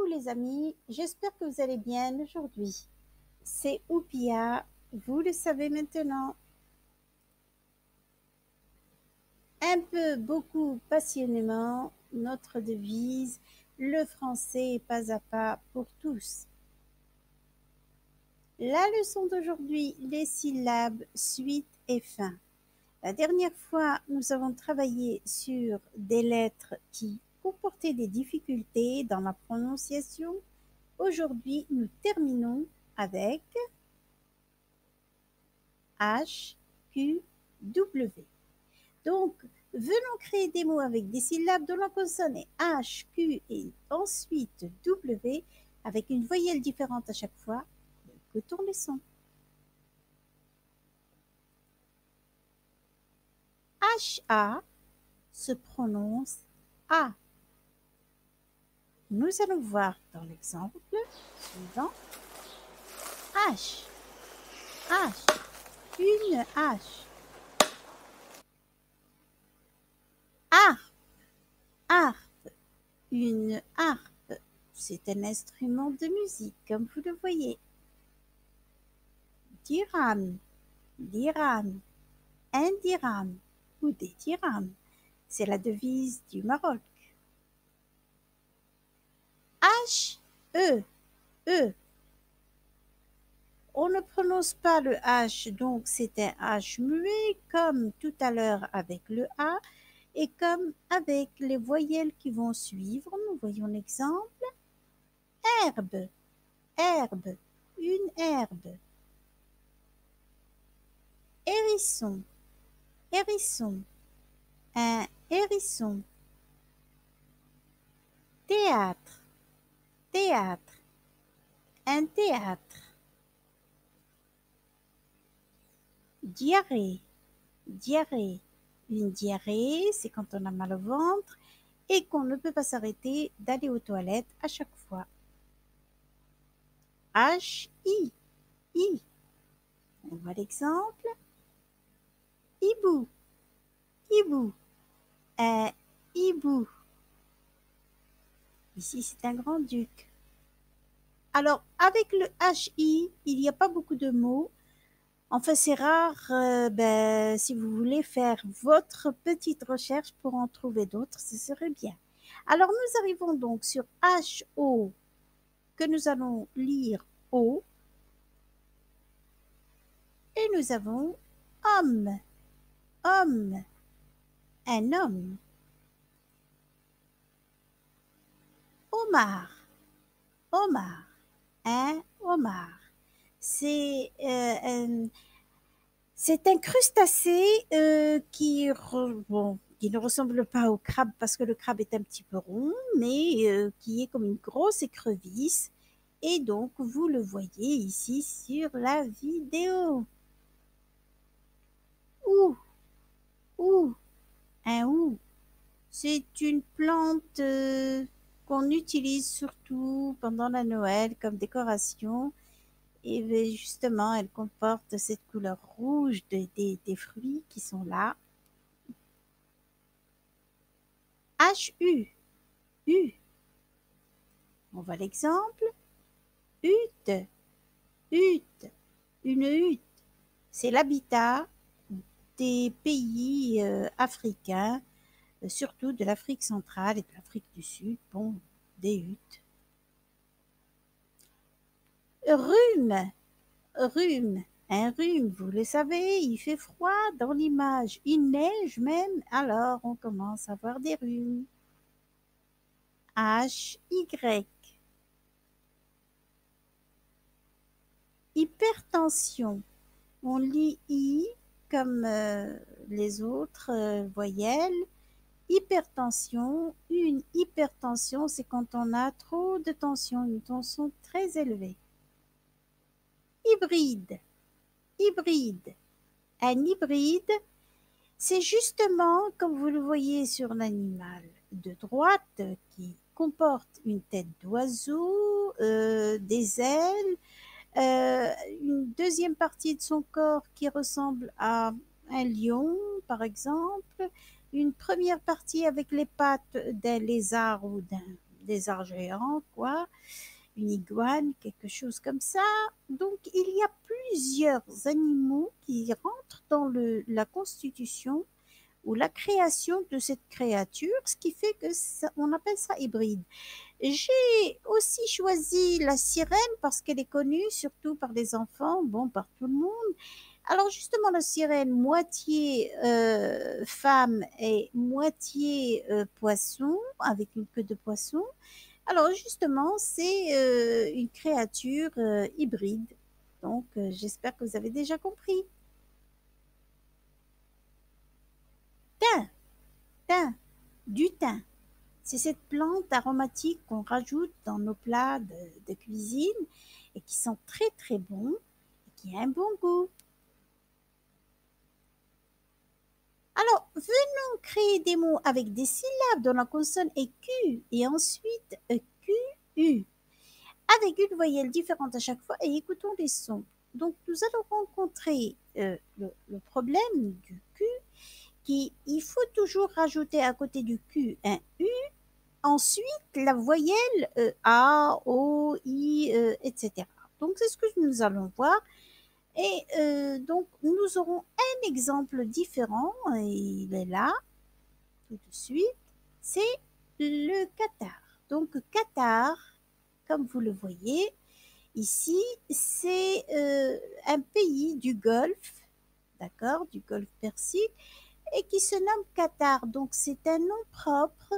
Coucou les amis, j'espère que vous allez bien aujourd'hui. C'est Oupia, vous le savez maintenant. Un peu, beaucoup, passionnément, notre devise, le français pas à pas pour tous. La leçon d'aujourd'hui, les syllabes, suite et fin. La dernière fois, nous avons travaillé sur des lettres qui comportaient des difficultés dans la prononciation. Aujourd'hui, nous terminons avec H, Q, W. Donc, venons créer des mots avec des syllabes dont la consonne est H, Q et ensuite W avec une voyelle différente à chaque fois. Écoutons les sons. H-A se prononce A. Nous allons voir dans l'exemple suivant. H, H, une H. Harpe, harpe, une harpe. C'est un instrument de musique, comme vous le voyez. Dirham, dirham, un dirham ou des dirhams. C'est la devise du Maroc. H, E, E. On ne prononce pas le H, donc c'est un H muet, comme tout à l'heure avec le A, et comme avec les voyelles qui vont suivre. Nous voyons l'exemple. Herbe, herbe, une herbe. Hérisson, hérisson, un hérisson. Théâtre, théâtre, un théâtre. Diarrhée, diarrhée. Une diarrhée, c'est quand on a mal au ventre et qu'on ne peut pas s'arrêter d'aller aux toilettes à chaque fois. H-I, I. On voit l'exemple. Hibou, hibou, un hibou. Ici, c'est un grand-duc. Alors, avec le H-I, il n'y a pas beaucoup de mots. Enfin, c'est rare, si vous voulez faire votre petite recherche pour en trouver d'autres, ce serait bien. Alors, nous arrivons donc sur H-O, que nous allons lire O. Et nous avons homme, homme, un homme. Homard, homard, un homard. C'est un crustacé qui ne ressemble pas au crabe parce que le crabe est un petit peu rond, mais qui est comme une grosse écrevisse. Et donc, vous le voyez ici sur la vidéo. Ou, un ou. C'est une plante qu'on utilise surtout pendant la Noël comme décoration. Et justement, elle comporte cette couleur rouge des fruits qui sont là. H-U, U. On voit l'exemple. Hutte, hutte, une hutte. C'est l'habitat des pays africains, surtout de l'Afrique centrale et de l'Afrique du Sud. Bon, des huttes. Rhume, rhume. Un rhume, vous le savez, il fait froid dans l'image, il neige même, alors on commence à voir des rhumes. H-Y. Hypertension. On lit I comme les autres voyelles. Hypertension. Une hypertension, c'est quand on a trop de tension, une tension très élevée. Hybride. Hybride. Un hybride, c'est justement, comme vous le voyez sur l'animal de droite, qui comporte une tête d'oiseau, des ailes, une deuxième partie de son corps qui ressemble à un lion, par exemple, une première partie avec les pattes d'un lézard ou lézard géant, quoi, une iguane, quelque chose comme ça. Donc, il y a plusieurs animaux qui rentrent dans la constitution ou la création de cette créature, ce qui fait que on appelle ça hybride. J'ai aussi choisi la sirène parce qu'elle est connue surtout par les enfants, bon, par tout le monde. Alors justement, la sirène, moitié femme et moitié poisson, avec une queue de poisson. Alors justement, c'est une créature hybride. Donc j'espère que vous avez déjà compris. Thym, thym, du thym. C'est cette plante aromatique qu'on rajoute dans nos plats de cuisine et qui sent très très bon et qui a un bon goût. Alors, venons créer des mots avec des syllabes dont la consonne est Q et ensuite QU, avec une voyelle différente à chaque fois et écoutons les sons. Donc, nous allons rencontrer le problème du Q il faut toujours rajouter à côté du Q un U. Ensuite, la voyelle A, O, I, etc. Donc, c'est ce que nous allons voir. Et donc, nous aurons un exemple différent. Et il est là, tout de suite. C'est le Qatar. Donc, Qatar, comme vous le voyez, ici, c'est un pays du Golfe, d'accord, du Golfe Persique, et qui se nomme Qatar. Donc, c'est un nom propre.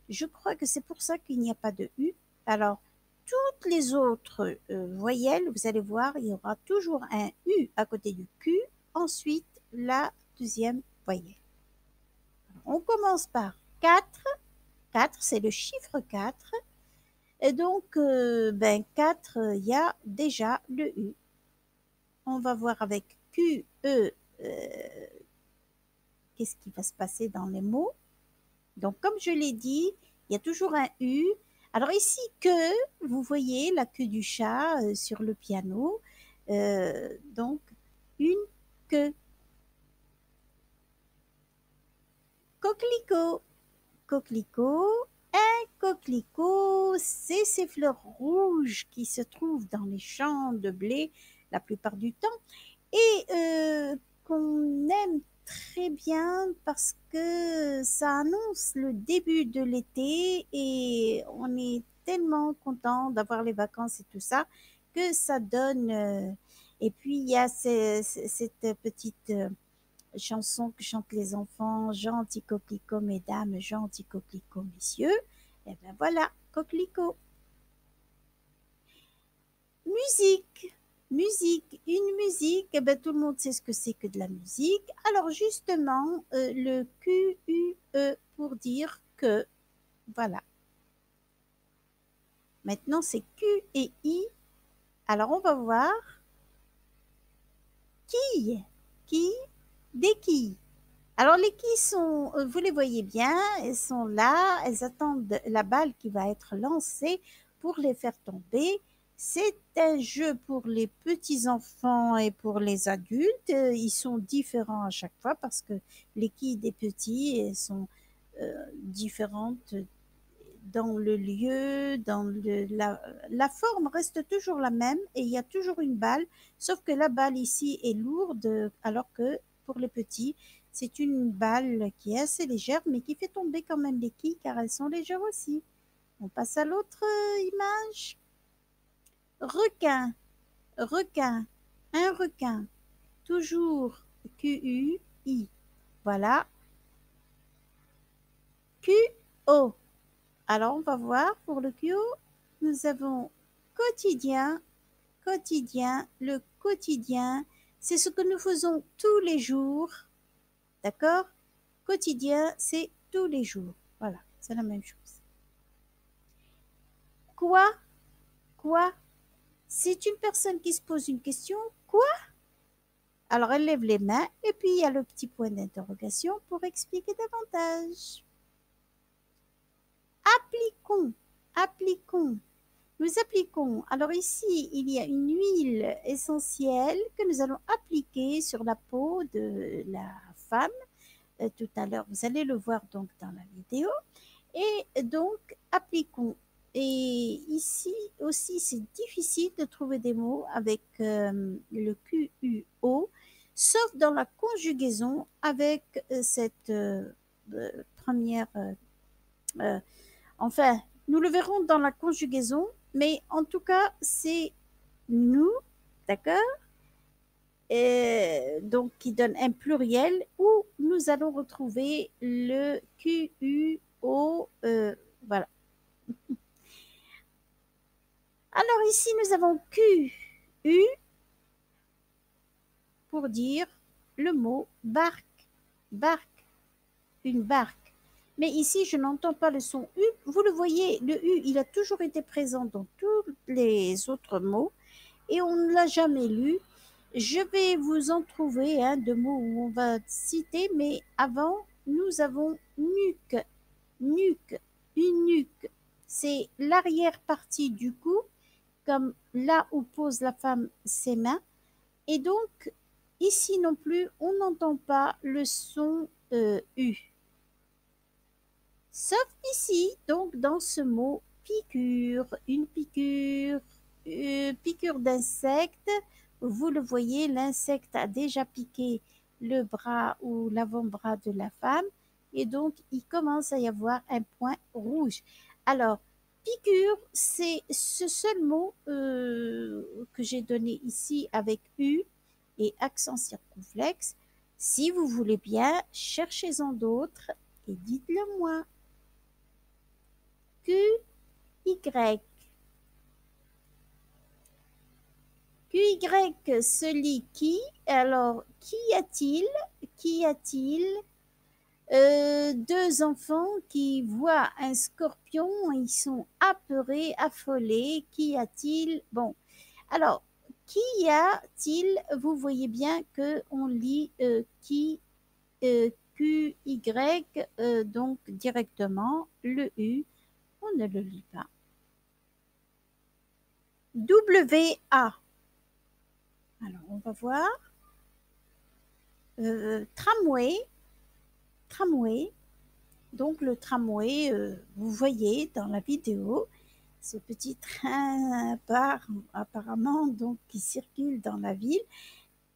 Je crois que c'est pour ça qu'il n'y a pas de U. Alors, toutes les autres voyelles, vous allez voir, il y aura toujours un U à côté du Q. Ensuite, la deuxième voyelle. On commence par 4. 4, c'est le chiffre 4. Et donc, 4, il y a déjà le U. On va voir avec Q, E, qu'est-ce qui va se passer dans les mots. Donc, comme je l'ai dit, il y a toujours un U. Alors ici, que, vous voyez la queue du chat sur le piano. Donc, une queue. Coquelicot. Coquelicot. Un coquelicot, c'est ces fleurs rouges qui se trouvent dans les champs de blé la plupart du temps et qu'on aime très bien parce que ça annonce le début de l'été et on est tellement content d'avoir les vacances et tout ça que ça donne. Et puis il y a cette petite chanson que chantent les enfants, gentil coquelicot mesdames, gentil coquelicot messieurs. Et ben voilà, coquelicot. Musique. Musique, une musique, eh ben, tout le monde sait ce que c'est que de la musique. Alors justement, le Q-U-E pour dire que, voilà. Maintenant, c'est Q et I. Alors on va voir. Quilles, quilles, des quilles. Alors les quilles sont, vous les voyez bien, elles sont là, elles attendent la balle qui va être lancée pour les faire tomber. C'est un jeu pour les petits-enfants et pour les adultes. Ils sont différents à chaque fois parce que les quilles des petits elles sont différentes dans le lieu, la forme reste toujours la même et il y a toujours une balle, sauf que la balle ici est lourde alors que pour les petits, c'est une balle qui est assez légère mais qui fait tomber quand même les quilles car elles sont légères aussi. On passe à l'autre image. Requin, requin, un requin, toujours Q-U-I. Voilà. Q-O. Alors, on va voir pour le Q-O. Nous avons quotidien, quotidien, le quotidien. C'est ce que nous faisons tous les jours. D'accord? Quotidien, c'est tous les jours. Voilà, c'est la même chose. Quoi? Quoi? C'est une personne qui se pose une question. Quoi? Alors, elle lève les mains et puis il y a le petit point d'interrogation pour expliquer davantage. Appliquons, appliquons. Nous appliquons. Alors ici, il y a une huile essentielle que nous allons appliquer sur la peau de la femme. Tout à l'heure, vous allez le voir donc dans la vidéo. Et donc, appliquons Et ici aussi, c'est difficile de trouver des mots avec le QUO, sauf dans la conjugaison avec cette première. Euh, enfin, nous le verrons dans la conjugaison, mais en tout cas, c'est nous, d'accord? Donc, qui donne un pluriel où nous allons retrouver le QUO. Voilà. Alors ici, nous avons QU pour dire le mot barque, barque, une barque. Mais ici, je n'entends pas le son U. Vous le voyez, le U, il a toujours été présent dans tous les autres mots et on ne l'a jamais lu. Je vais vous en trouver de mots où on va citer, mais avant, nous avons nuque, nuque, une nuque. C'est l'arrière-partie du cou, comme là où pose la femme ses mains. Et donc, ici non plus, on n'entend pas le son U. Sauf ici, donc dans ce mot piqûre, une piqûre, piqûre d'insecte. Vous le voyez, l'insecte a déjà piqué le bras ou l'avant-bras de la femme et donc il commence à y avoir un point rouge. Alors, piqûre, c'est ce seul mot que j'ai donné ici avec U et accent circonflexe. Si vous voulez bien, cherchez-en d'autres et dites-le moi. QY. QY se lit qui? Alors, qu'y a-t-il? Qu'y a-t-il? Deux enfants qui voient un scorpion, ils sont apeurés, affolés. Qu'y a-t-il? Bon, alors, qu'y a-t-il? Vous voyez bien que on lit qui, QY, donc directement, le U, on ne le lit pas. WA. Alors, on va voir. Tramway. Tramway. Donc, le tramway, vous voyez dans la vidéo, ce petit train apparemment donc, qui circule dans la ville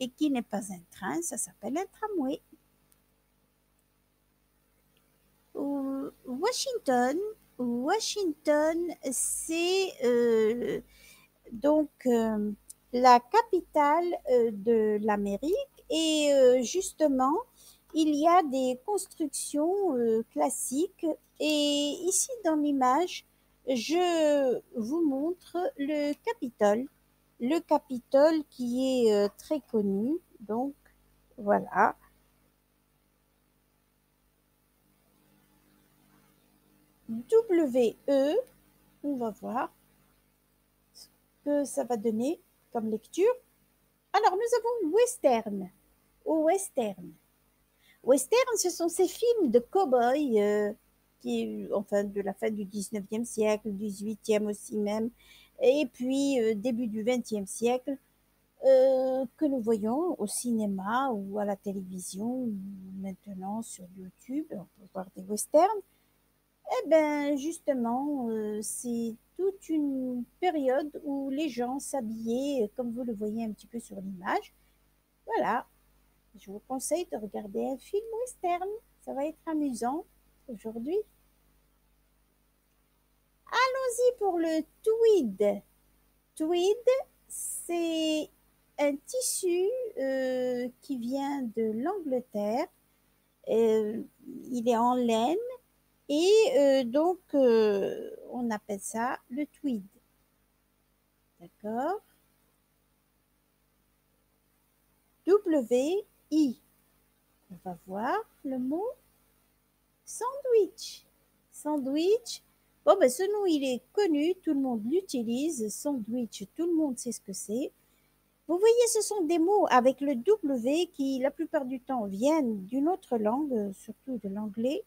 et qui n'est pas un train, ça s'appelle un tramway. Washington. Washington, c'est donc la capitale de l'Amérique et justement il y a des constructions classiques et ici dans l'image je vous montre le Capitole qui est très connu, donc voilà. WE, on va voir ce que ça va donner comme lecture. Alors, nous avons western. Au western. Western, ce sont ces films de cow-boys enfin, de la fin du 19e siècle, 18e aussi même, et puis début du 20e siècle, que nous voyons au cinéma ou à la télévision, ou maintenant sur YouTube, on peut voir des westerns. Eh bien, justement, c'est toute une période où les gens s'habillaient, comme vous le voyez un petit peu sur l'image. Voilà, je vous conseille de regarder un film western. Ça va être amusant aujourd'hui. Allons-y pour le tweed. Tweed, c'est un tissu qui vient de l'Angleterre. Euh, il est en laine et donc on appelle ça le tweed. D'accord? W-I. On va voir le mot sandwich. Sandwich. Bon, ben ce nom, il est connu, tout le monde l'utilise. Sandwich, tout le monde sait ce que c'est. Vous voyez, ce sont des mots avec le W qui, la plupart du temps, viennent d'une autre langue, surtout de l'anglais.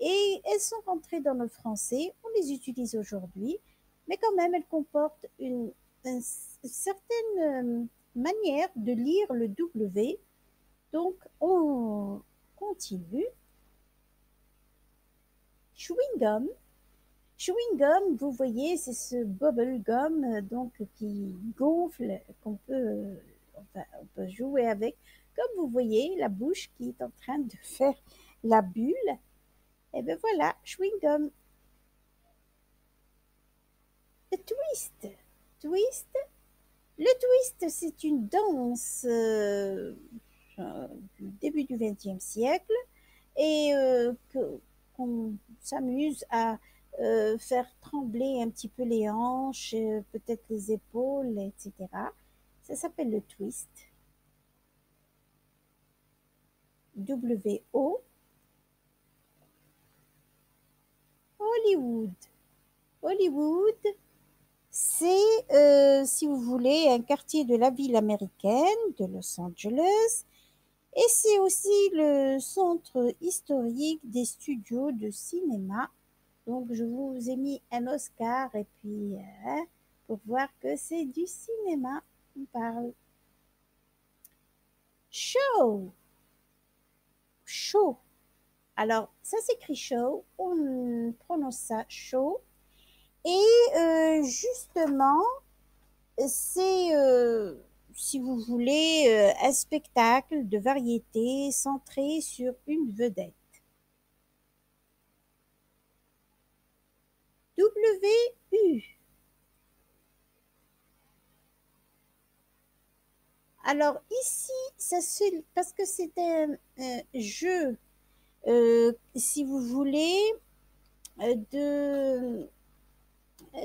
Et elles sont rentrées dans le français. On les utilise aujourd'hui. Mais quand même, elles comportent une certaine manière de lire le W. Donc, on continue. Chewing-gum. Chewing-gum, vous voyez, c'est ce bubble gum donc qui gonfle, enfin, on peut jouer avec. Comme vous voyez, la bouche qui est en train de faire la bulle. Et bien voilà, chewing-gum. Le twist. Twist. Le twist, c'est une danse du début du XXe siècle et qu'on s'amuse à faire trembler un petit peu les hanches, peut-être les épaules, etc. Ça s'appelle le twist. W-O. Hollywood. Hollywood, c'est, si vous voulez, un quartier de la ville américaine de Los Angeles. Et c'est aussi le centre historique des studios de cinéma. Donc, je vous ai mis un Oscar et puis pour voir que c'est du cinéma. On parle. Show. Show. Alors, ça s'écrit show. On prononce ça show. Et justement, c'est, si vous voulez, un spectacle de variété centré sur une vedette. W-U. Alors ici, ça parce que c'est un jeu, si vous voulez, de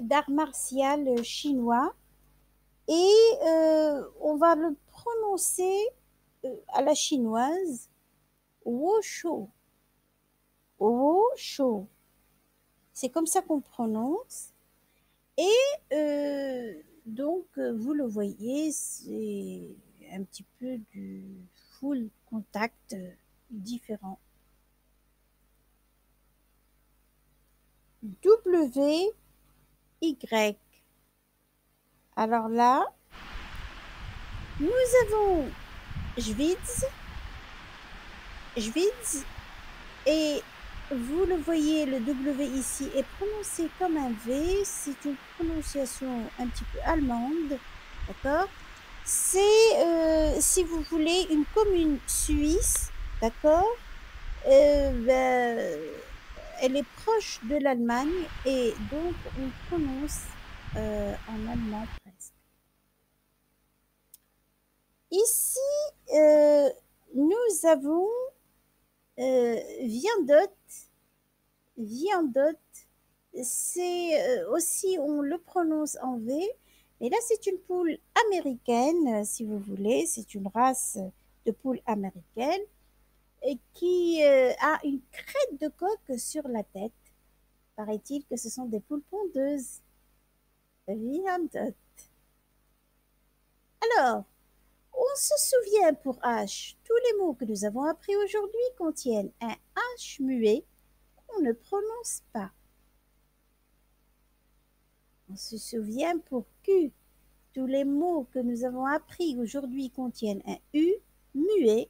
d'art martial chinois. Et on va le prononcer à la chinoise, Wushu. Wushu. C'est comme ça qu'on prononce. Et donc, vous le voyez, c'est un petit peu du full contact différent. W, Y. Alors là, nous avons Schwitz, Schwitz, et vous le voyez, le W ici est prononcé comme un V, c'est une prononciation un petit peu allemande, d'accord? C'est, si vous voulez, une commune suisse, d'accord? Ben, elle est proche de l'Allemagne et donc on prononce en allemand presque. Ici, nous avons viandotte. Viandotte, c'est aussi, on le prononce en V, mais là c'est une poule américaine, si vous voulez, c'est une race de poule américaine et qui a une crête de coq sur la tête. Paraît-il que ce sont des poules pondeuses. Viandotte. Alors, on se souvient pour H, tous les mots que nous avons appris aujourd'hui contiennent un H muet qu'on ne prononce pas. On se souvient pour Q, tous les mots que nous avons appris aujourd'hui contiennent un U muet,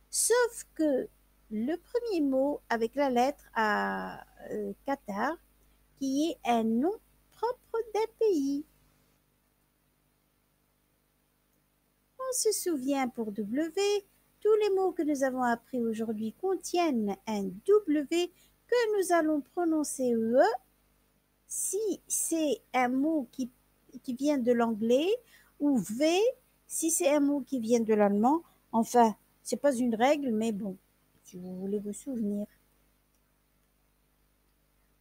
sauf que le premier mot avec la lettre à Qatar, qui est un nom propre d'un pays. On se souvient pour W, tous les mots que nous avons appris aujourd'hui contiennent un W que nous allons prononcer E si c'est un mot qui vient de l'anglais, ou V si c'est un mot qui vient de l'allemand. Enfin, c'est pas une règle, mais bon, si vous voulez vous souvenir.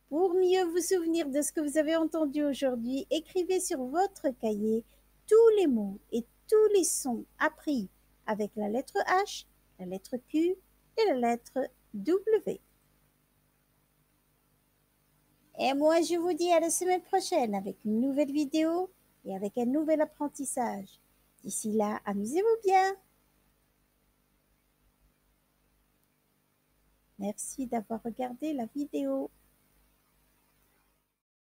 Pour mieux vous souvenir de ce que vous avez entendu aujourd'hui, écrivez sur votre cahier tous les mots et tous les sons appris avec la lettre H, la lettre Q et la lettre W. Et moi, je vous dis à la semaine prochaine avec une nouvelle vidéo et avec un nouvel apprentissage. D'ici là, amusez-vous bien. Merci d'avoir regardé la vidéo.